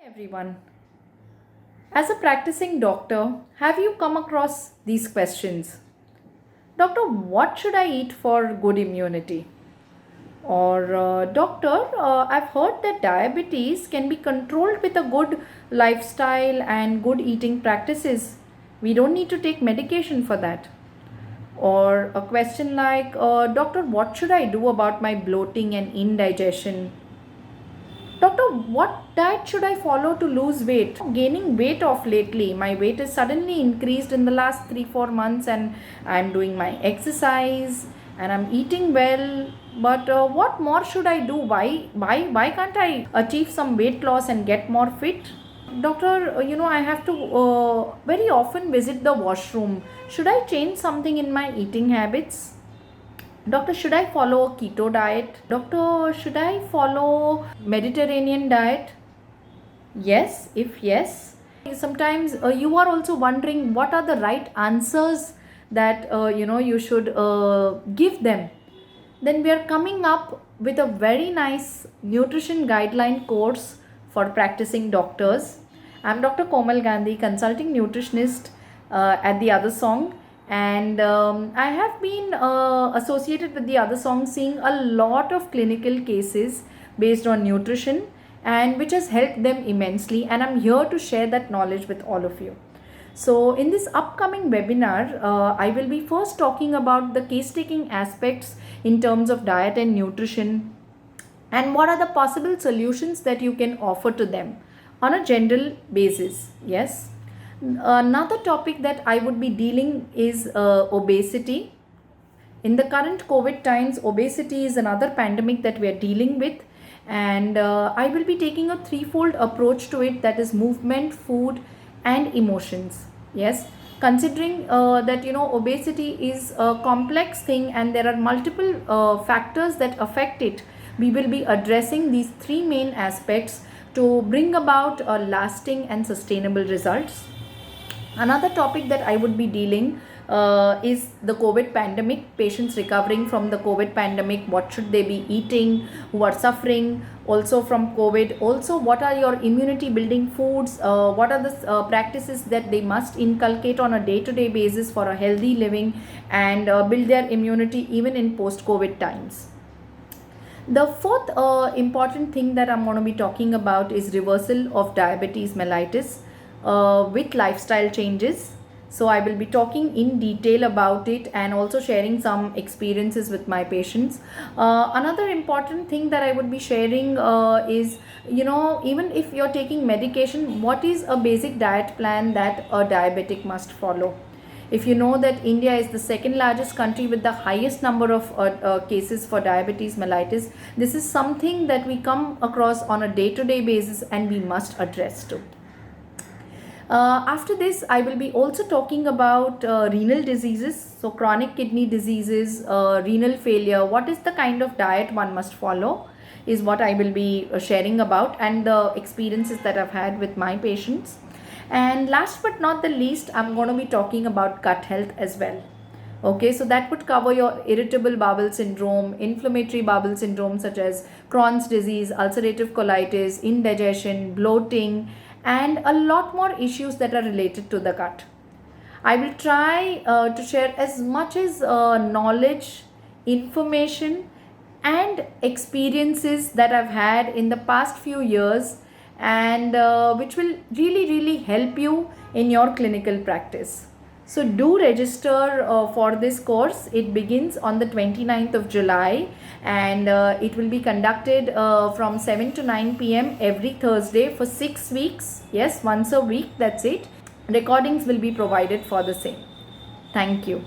Everyone, as a practicing doctor, have you come across these questions? Doctor, what should I eat for good immunity? Or, doctor, I've heard that diabetes can be controlled with a good lifestyle and good eating practices. We don't need to take medication for that. Or a question like, doctor, what should I do about my bloating and indigestion? Doctor, what diet should I follow to lose weight? Gaining weight off lately. My weight is suddenly increased in the last 3-4 months, and I'm doing my exercise and I'm eating well. But what more should I do? Why can't I achieve some weight loss and get more fit? Doctor, I have to very often visit the washroom. Should I change something in my eating habits? Doctor, should I follow a keto diet? Doctor, should I follow Mediterranean diet? Yes, if yes. Sometimes you are also wondering what are the right answers that you should give them. Then we are coming up with a very nice nutrition guideline course for practicing doctors. I'm Dr. Komal Gandhi, consulting nutritionist at the Other Song, and I have been associated with the Other Song, seeing a lot of clinical cases based on nutrition, and which has helped them immensely, and I'm here to share that knowledge with all of you. So in this upcoming webinar, I will be first talking about the case taking aspects in terms of diet and nutrition, and what are the possible solutions that you can offer to them on a general basis. Yes. Another topic that I would be dealing is obesity. In the current COVID times, obesity is another pandemic that we are dealing with, and I will be taking a threefold approach to it, that is movement, food, and emotions. Yes, considering that obesity is a complex thing and there are multiple factors that affect it, we will be addressing these three main aspects to bring about lasting and sustainable results. Another topic that I would be dealing is the COVID pandemic, patients recovering from the COVID pandemic, what should they be eating, who are suffering also from COVID, also what are your immunity building foods, what are the practices that they must inculcate on a day-to-day basis for a healthy living and build their immunity even in post-COVID times. The fourth important thing that I'm going to be talking about is reversal of diabetes mellitus with lifestyle changes. So I will be talking in detail about it and also sharing some experiences with my patients. Another important thing that I would be sharing is, even if you're taking medication, what is a basic diet plan that a diabetic must follow? If you know that India is the second largest country with the highest number of cases for diabetes mellitus, this is something that we come across on a day-to-day basis and we must address too. After this, I will be also talking about renal diseases, so chronic kidney diseases, renal failure, what is the kind of diet one must follow is what I will be sharing about, and the experiences that I've had with my patients. And last but not the least, I'm going to be talking about gut health as well. Okay, so that would cover your irritable bowel syndrome, inflammatory bowel syndrome such as Crohn's disease, ulcerative colitis, indigestion, bloating, and a lot more issues that are related to the gut. I will try to share as much as knowledge, information, and experiences that I've had in the past few years, and which will really help you in your clinical practice. So do register for this course. It begins on the 29th of July, and it will be conducted from 7 to 9 p.m. every Thursday for 6 weeks. Yes, once a week, that's it. Recordings will be provided for the same. Thank you.